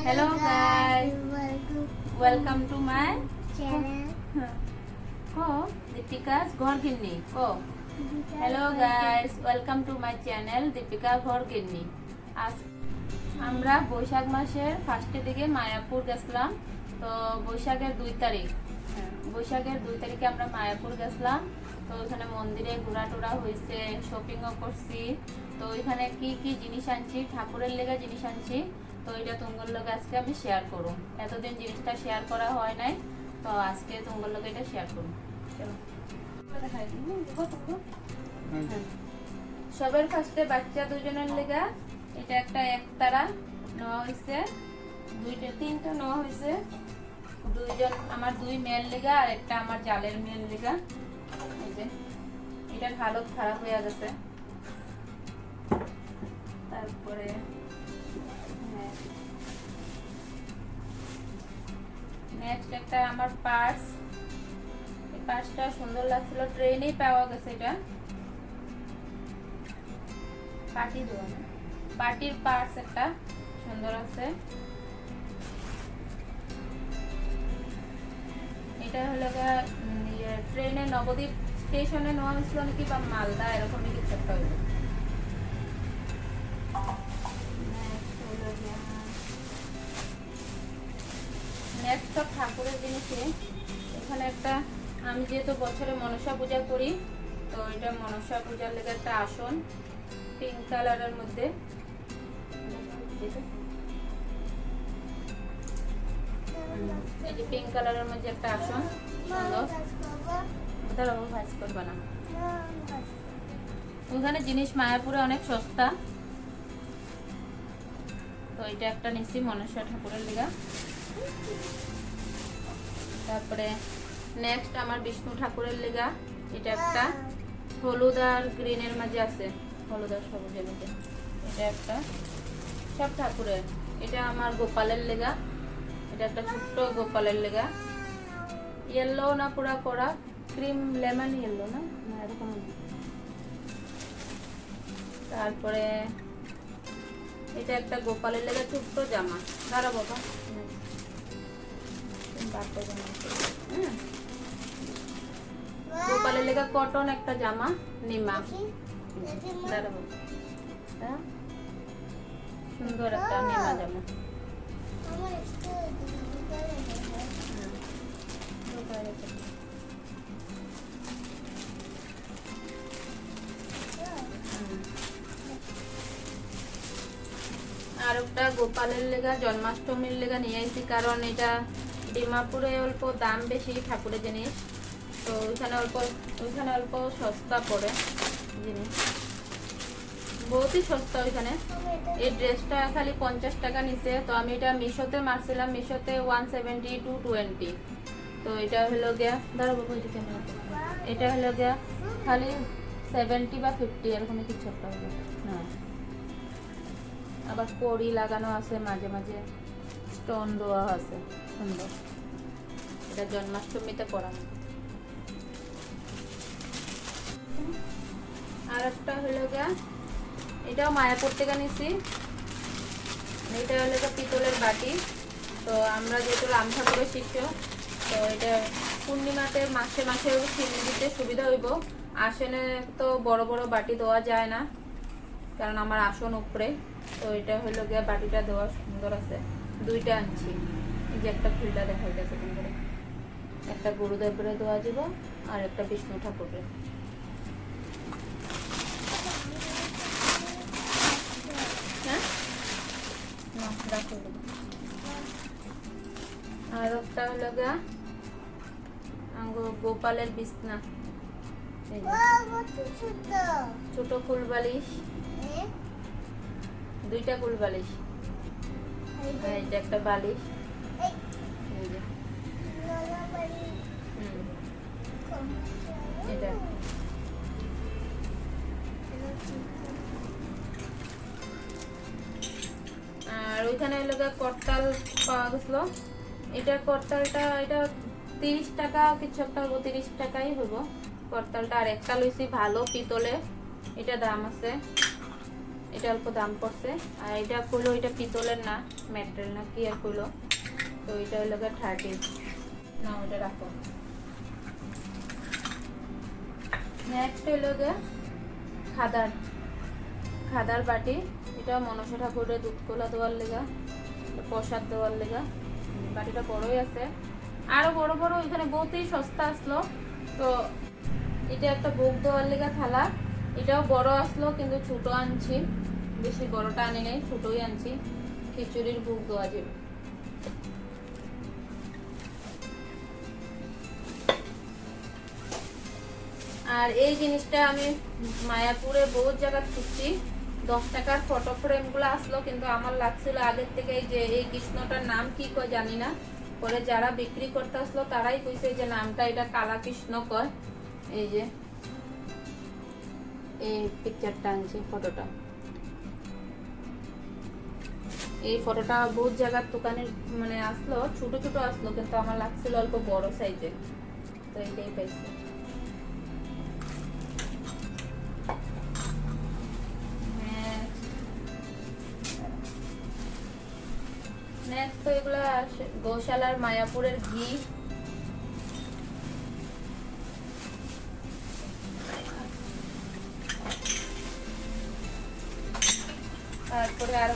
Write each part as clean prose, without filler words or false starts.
Hello guys, welcome to my channel. Oh, Deepika's Ghor Ghinni. Oh, hello guys, welcome to my channel Deepika Ghor Ghinni. আজ আমরা বৈশাখ মাসের ফার্স্টের দিকে মায়াপুর গেছিলাম। তো বৈশাখের 2 তারিখ বৈশাখের 2 তারিখে আমরা মায়াপুর গেছিলাম। তো ওখানে মন্দিরে ঘোরাটোরা হয়েছে, শপিংও করছি। তো ওইখানে কি কি জিনিস আনছি, ঠাকুরের লেগা জিনিস আনছি। তো এটা তোমার লগে আজকে আমি শেয়ার করব। এতদিন জিনিসটা শেয়ার করা হয় নাই, তো আজকে তোমার লগে এটা শেয়ার করব। চলো সবার ফার্স্টে বাচ্চা দুজনের লেগা এটা একটা একতারা নেওয়া হয়েছে, তিনটা নেওয়া হয়েছে। দুইজন আমার দুই মেয়ের লেগা আর একটা আমার জালের মেয়ের লেগা। এই যে এটার হালত খারাপ হয়ে গেছে। তারপরে নেক্সট একটা আমার পার্স। এই পার্সটা সুন্দর লাগছিল, ট্রেনেই পাওয়া গেছে। এটা পার্টি দেওয়া না, পার্টির পার্স একটা সুন্দর আছে। এটা হলো ট্রেনে নবদ্বীপ স্টেশনে নেওয়া হয়েছিল নাকি, বা মালদা এরকমই কিছু একটা হইল। নেক্সট সব ঠাকুরের জিনিসে এখানে একটা, আমি যেহেতু বছরে মনসা পূজা করি, তো এটা মনসা পূজার লেগে একটা আসন পিঙ্ক কালারের মধ্যে। এই যে পিঙ্ক কালারের মধ্যে একটা আসন সুন্দর। দাঁড়াবো, ভাজ করবে না। ওখানে জিনিস মায়াপুরে অনেক সস্তা। তো এটা একটা নিচ্ছি মনসা ঠাকুরের লেগা। তারপরে নেক্সট আমার বিষ্ণু ঠাকুরের লেগা এটা একটা হলুদ আর গ্রিনের মাঝে আছে, হলুদ আর সবুজের মধ্যে। এটা একটা সব ঠাকুরের। এটা আমার গোপালের লেগা, এটা একটা ছোট্ট গোপালের লেগা। ইয়েলো না পুরা করা, ক্রিম লেমন ইয়েলো না এরকম। তারপরে এটা একটা গোপালের লেগা ছোট্ট জামা। দাঁড়া বাবা, গোপালের লেগা কটন একটা জামা নিমা। দাঁড়াবো, সুন্দর একটা নিমা জামা। আর একটা গোপালের লেগা জন্মাষ্টমীর লেগা নিয়ে আসি, কারণ এটা ডিমাপুরে অল্প দাম বেশি ঠাকুরের জিনিস। তো ওইখানে অল্প সস্তা পড়ে জিনিস, বহুতই সস্তা ওইখানে। এই ড্রেসটা খালি 50 টাকা নিছে। তো আমি এটা মিশোতে মারছিলাম, মিশোতে 170 to 20। তো এটা হলো গিয়া, দাঁড়াবো এটা হলো গিয়া খালি 70 বা 50 এরকমই কিছু একটা হবে না। আবার কড়ি লাগানো আছে, মাঝে মাঝে স্টোন দেওয়া আছে, সুন্দর। এটা জন্মাষ্টমীতে পরানো। আর একটা হলো গিয়া, এটাও মায়াপুর থেকে নিছি। এটা হলো পিতলের বাটি। তো আমরা যেহেতু রাম ঠাকুরের শিষ্য, তো এটা পূর্ণিমাতে মাসে মাসে চিনি দিতে সুবিধা হইব। আসনে তো বড় বড় বাটি দেওয়া যায় না, কারণ আমার আসন উপরে। তো এটা হলো গিয়া বাটিটা দেওয়া সুন্দর আছে। দুইটা আনছি। এই যে একটা ফুলটা দেখা যাচ্ছে তোমাদের, একটা গুরুদেবরে দেওয়া যাব আর একটা বিষ্ণু ঠাকুরে। হ্যাঁ, আর একটা হলো গা গোপালের বিছনা, ছোট ফুল বালিশ, দুইটা ফুল বালিশ। এটা একটা বালিশ। এটা আর ওইখানে হলো করতাল পাওয়া গেছিল। এটা করতালটা এটা 30 টাকা কিছু একটা হবো, 30 টাকাই হবো করতালটা। আর একটা লইছি ভালো পিতলে, এটা দাম আছে এটা অল্প দাম পড়ছে। আর এটা কইলো এটা পিতলের না, মেটাল না কি আর কইলো, তো এটা হলো 30 না, ওটা রাখো। নেক্সট হলো খাদার বাটি। এটা মনসা ঠাকুরের দুধ কলা দেওয়ার লেগা, প্রসাদ দেওয়ার লেগা। বাটিটা বড়ই আছে, আরো বড় বড় এখানে বহুতই সস্তা আসলো। তো এটা একটা ভোগ দেওয়ার লেগা থালা, এটাও বড় আসলো কিন্তু ছোট আনছি, বেশি বড়টা আনি নাই, ছোটই আনছি, খিচুড়ির ভোগ দেওয়া যাবে। আর এই জিনিসটা আমি মায়াপুরে বহুত জায়গা খুঁজছি, 10 টাকার ফটো ফ্রেম গুলো আসলো, কিন্তু আমার লাগছিল আগের থেকে যে এই কৃষ্ণটার নাম কি কয় জানি না। পরে যারা বিক্রি করতে আসলো তারাই কইছে যে নামটা এটা কালা কৃষ্ণ কয়। এই যে এই পিকচারটা আনছি, ফটোটা, এই ফটোটা বহুত জায়গার দোকানে মানে আসলো, ছোট ছোট আসলো, কিন্তু আমার লাগছিল অল্প বড় সাইজে, তো এটাই পাইছি। নেক্সট তো এগুলা গৌশালার মায়াপুরের ঘি। তারপরে আর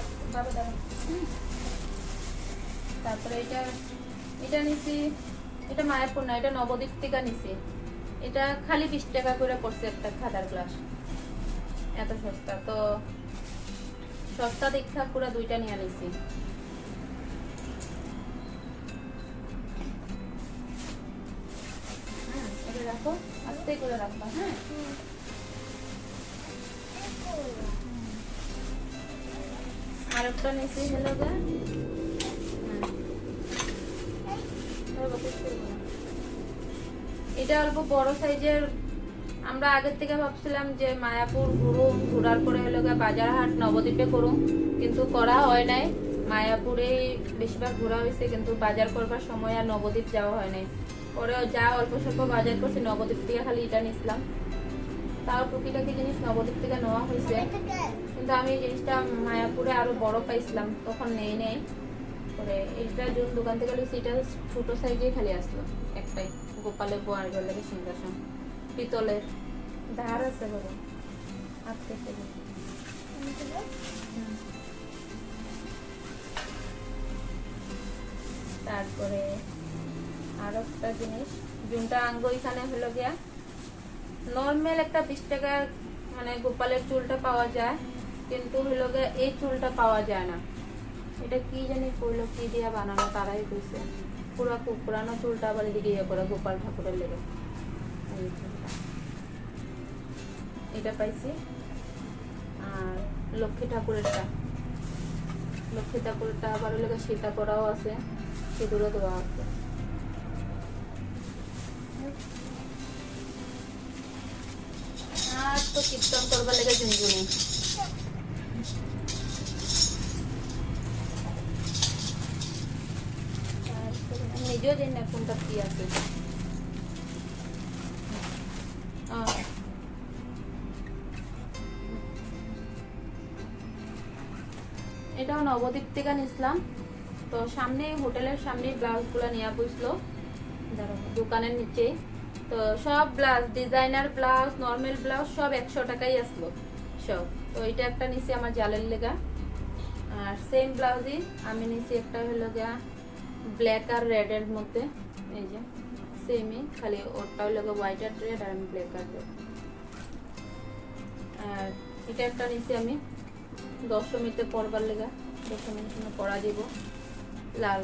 তারপরে এটা নিছি, এটা মায়াপুর না, এটা নবদ্বীপ থেকে নিছি। এটা খালি 20 টাকা করে পড়ছে একটা খাদার গ্লাস, এত সস্তা। তো সস্তা দীক্ষা পুরা 2টা নিয়ে নিছি। এটা রাখো, আস্তে করে রাখবা। হ্যাঁ, আর একটা নিছি হলো এটা অল্প বড় সাইজের। আমরা আগের থেকে ভাবছিলাম যে মায়াপুর ঘোরার পরে হলো বাজার হাট নবদ্বীপে করুম, কিন্তু করা হয় নাই। মায়াপুরে বেশিরভাগ ঘোরা হয়েছে, কিন্তু বাজার করবার সময় আর নবদ্বীপ যাওয়া হয় নাই। পরে যা অল্প স্বল্প বাজার করছি নবদ্বীপ থেকে খালি এটা নিছিলাম, তাও টুকিটাকি জিনিস নবদ্বীপ থেকে নেওয়া হয়েছে, কিন্তু আমি এই জিনিসটা মায়াপুরে আরো বড় পাইছিলাম, তখন নেই। পরে এটা যোন দোকান থেকে লইছি, এটা ছোট সাইজে খালি আসলো একটাই, গোপালের বোয়ার লাগে সিংহাসন, পিতলের, ধার আছে বলো আজকে। তারপরে আর একটা জিনিস, যোনটা আঙ্গ এখানে হলো গিয়া নর্মাল একটা 20 টাকার মানে গোপালের চুলটা পাওয়া যায়, কিন্তু হলো গিয়া এই চুলটা পাওয়া যায় না। এটা কি জানি কইলো, কি দিয়া বানানো তারাই কইছে, পুরো পুরানো চুলটা আবার দিকে ইয়ে করে গোপাল ঠাকুরের লেগে। এটা পাইছি। আর লক্ষ্মী ঠাকুরেরটা আবার লেগে সীতা করাও আছে, সিঁদুরও দেওয়া আছে। আর তো কীর্তন করবার লেগে ঝুনঝুনি, নিজেও জানি না কোনটা কি আছে। এটাও নবদ্বীপ থেকে নিছিলাম। তো সামনে হোটেলের সামনে ব্লাউজ গুলা নিয়ে বসলো দোকানের নিচে। তো সব blouse, designer blouse, normal blouse সব 100 টাকাই আসলো সব। তো এটা একটা নিছি আমার জালের লেগা। আর সেম ব্লাউজই আমি নিছি একটা হলো গা ব্ল্যাক আর রেড এর মধ্যে, এই যে সেমই, খালি ওরটা হলো হোয়াইট আর রেড আর আমি ব্ল্যাক আর রেড। আর এটা একটা নিছি আমি দশমীতে পরবার লেগা, দশমীর জন্য পরা দিব, লাল।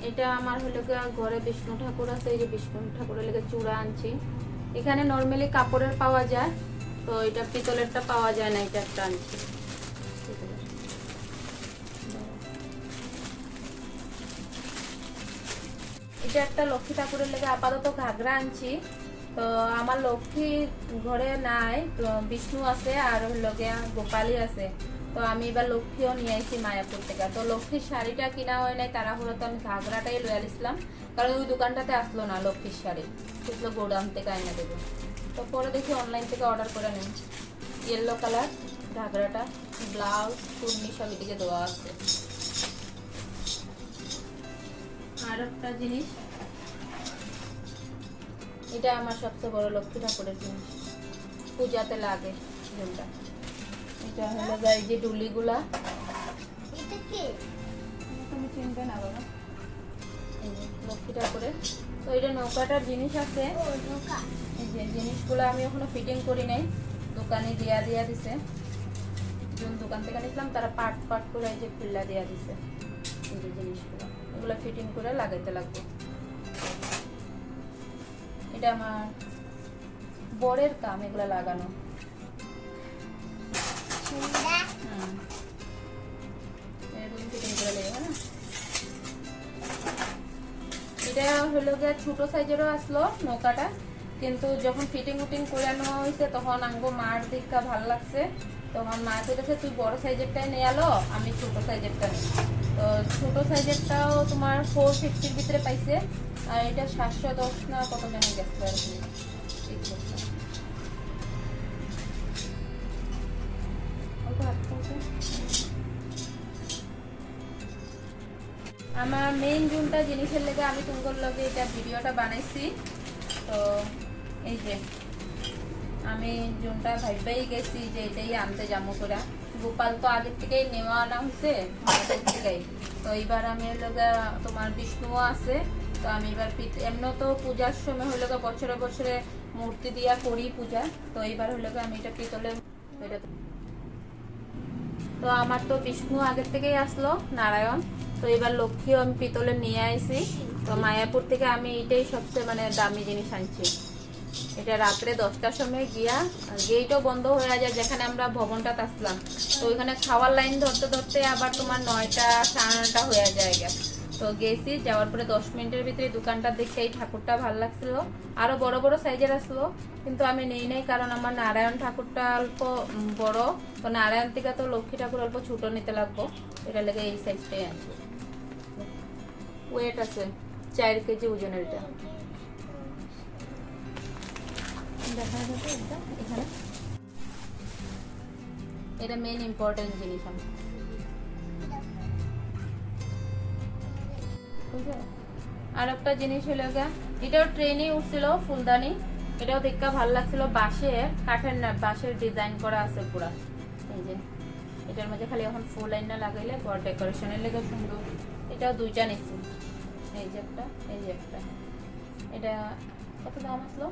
এটা আমার হলো ঘরে বিষ্ণু ঠাকুর আছে, এই যে বিষ্ণু ঠাকুরের লেগে চূড়া আনছি। এখানে নর্মালি কাপড়ের পাওয়া যায়, তো এটা পিতলেরটা পাওয়া যায় না, এটা একটা আনছি। এটা একটা লক্ষ্মী ঠাকুরের লেগে আপাতত ঘাগরা আনছি। তো আমার লক্ষ্মী ঘরে নাই, তো বিষ্ণু আছে আর হলো গিয়া গোপালই আছে। তো আমি এবার লক্ষ্মীও নিয়ে আসছি মায়াপুর থেকে। তো লক্ষ্মীর শাড়িটা কিনা হয় নাই, তাড়াহুড়ো তো আমি ঘাগরাটাই লয়ে আসলাম, কারণ ওই দোকানটাতে আসলো না লক্ষ্মীর শাড়ি, বুঝলো গোডাউন থেকে আইনা দেবো। তো পরে দেখি অনলাইন থেকে অর্ডার করে নেন। ইয়েলো কালার ঘাগরাটা, ব্লাউজ চুন্নি সব এদিকে দেওয়া আছে। আর একটা জিনিস, এটা আমার সবচেয়ে বড় লক্ষ্মী ঠাকুরের জিনিস, পূজাতে লাগে যেটা। এটা হলো এই যে ডুলিগুলা, তুমি চিনবে না বাবা, এই যে লক্ষ্মী ঠাকুরের। তো এটা নৌকাটার জিনিস আছে, এই যে জিনিসগুলো আমি এখনো ফিটিং করি নাই, দোকানে দিয়া দিছে। যখন দোকান থেকে নিয়েছিলাম তারা পাট পাট করে এই যে খুল্লা দিয়া দিছে। এই যে জিনিসগুলো এগুলো ফিটিং করে লাগাইতে লাগবে। এটা আমার বরের কাম এগুলো লাগানো। এটা হলো গিয়ে ছোট সাইজেরও আসলো নৌকাটা, কিন্তু যখন ফিটিং উটিং করে নেওয়া হয়েছে তখন আঙ্গো মার দিকটা ভালো লাগছে, তখন মা বলেছে তুই বড় সাইজেরটাই নিয়ে আলো, আমি ছোট সাইজেরটা নিই। তো ছোট সাইজেরটাও তোমার 450-র ভিতরে পাইছে, আর এটা 710 না কত জানি গেছে আর কি। আমার মেইন জুনটা জিনিসের লেগে আমি তোমার লগে এটা ভিডিওটা বানাইছি। তো এই যে আমি জুনটা ভাইবাই গেছি যে এটাই আনতে যাবো তোরা, গোপাল তো আগের থেকেই নেওয়া আনা হয়েছে আমাদের থেকেই। তো এইবার আমি লগে তোমার বিষ্ণুও আছে, তো আমি এবার এমন তো পূজার সময় হইল বছরে বছরে মূর্তি দিয়া করি পূজা, তো এইবার হইল আমি এটা পিতলে। তো আমার তো বিষ্ণু আগের থেকেই আসলো নারায়ণ, তো এবার লক্ষ্মীও আমি পিতলে নিয়ে আইছি। তো মায়াপুর থেকে আমি এটাই সবচেয়ে মানে দামি জিনিস আনছি। এটা রাত্রে 10টার সময় গিয়া গেটও বন্ধ হয়ে যায় যেখানে আমরা ভবনটা আসলাম, তো ওইখানে খাওয়ার লাইন ধরতে ধরতে আবার তোমার 9টা 9:30 হয়ে যায় গেছে। তো গেছি, যাওয়ার পরে 10 মিনিটের ভিতরে দোকানটা দেখে এই ঠাকুরটা ভালো লাগছিল, আরো বড় বড় সাইজের আসলো, কিন্তু আমি নেই নাই কারণ আমার নারায়ণ ঠাকুরটা অল্প বড়, তো নারায়ণ থেকে তো লক্ষ্মী ঠাকুর অল্প ছোট নিতে লাগবো, এটা লেগে এই সাইজটাই আছে। ওয়েট আছে 4 কেজি ওজনের। এটা দেখা যাবে এখানে, এটা মেইন ইম্পর্টেন্ট জিনিস আমার। আর একটা জিনিস হলো গা, এটাও ট্রেনে উঠছিল ফুলদানি, এটাও দেখতে ভালো লাগছিল, বাঁশের কাঠের না, বাঁশের ডিজাইন করা আছে পুরা। এই যে এটার মধ্যে খালি এখন ফুল লাইন না লাগাইলে ঘর ডেকোরেশনের লেগে সুন্দর। এটাও 2টা নিচ্ছি, এই যে একটা, এই যে একটা। এটা কত দাম আসলো?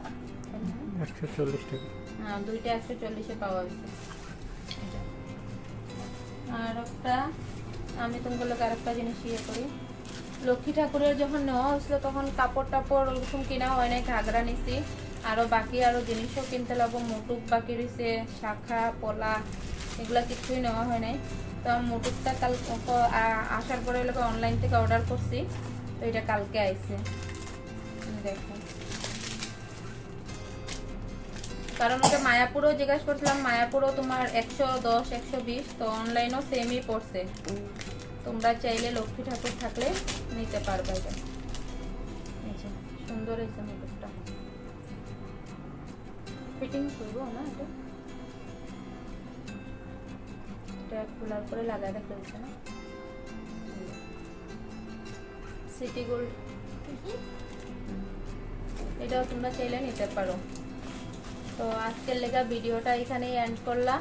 140 টাকা। হ্যাঁ, 2টা 140-এ পাওয়া গেছে। আর একটা আমি তোমাগুলোকে আর একটা জিনিস ইয়ে করি, লক্ষ্মী ঠাকুরের যখন নেওয়া হয়েছিল তখন কাপড় টাপড় ওরকম কেনা হয় নাই, ঘাগরা নিছি, আরো বাকি আরো জিনিসও কিনতে লাগবো, মুটুক বাকি রয়েছে, শাখা পলা এগুলা কিছুই নেওয়া হয় নাই। তো মুটুকটা কাল আসার পরে এগুলোকে অনলাইন থেকে অর্ডার করছি, তো এটা কালকে আইছে। দেখো, কারণ ওটা মায়াপুরও জিজ্ঞাসা করছিলাম, মায়াপুরও তোমার 110 120, তো অনলাইনও সেমই পড়ছে। তোমরা চাইলে লক্ষ্মী ঠাকুর থাকলে নিতে পারবে। এটা সুন্দর হয়েছে মুকুটটা, ফিটিং করবো না এটা, এটা খোলার পরে লাগাই রাখতে হচ্ছে না। সিটি গোল্ড, এটাও তোমরা চাইলে নিতে পারো। তো আজকের লেগা ভিডিওটা এখানেই এন্ড করলাম।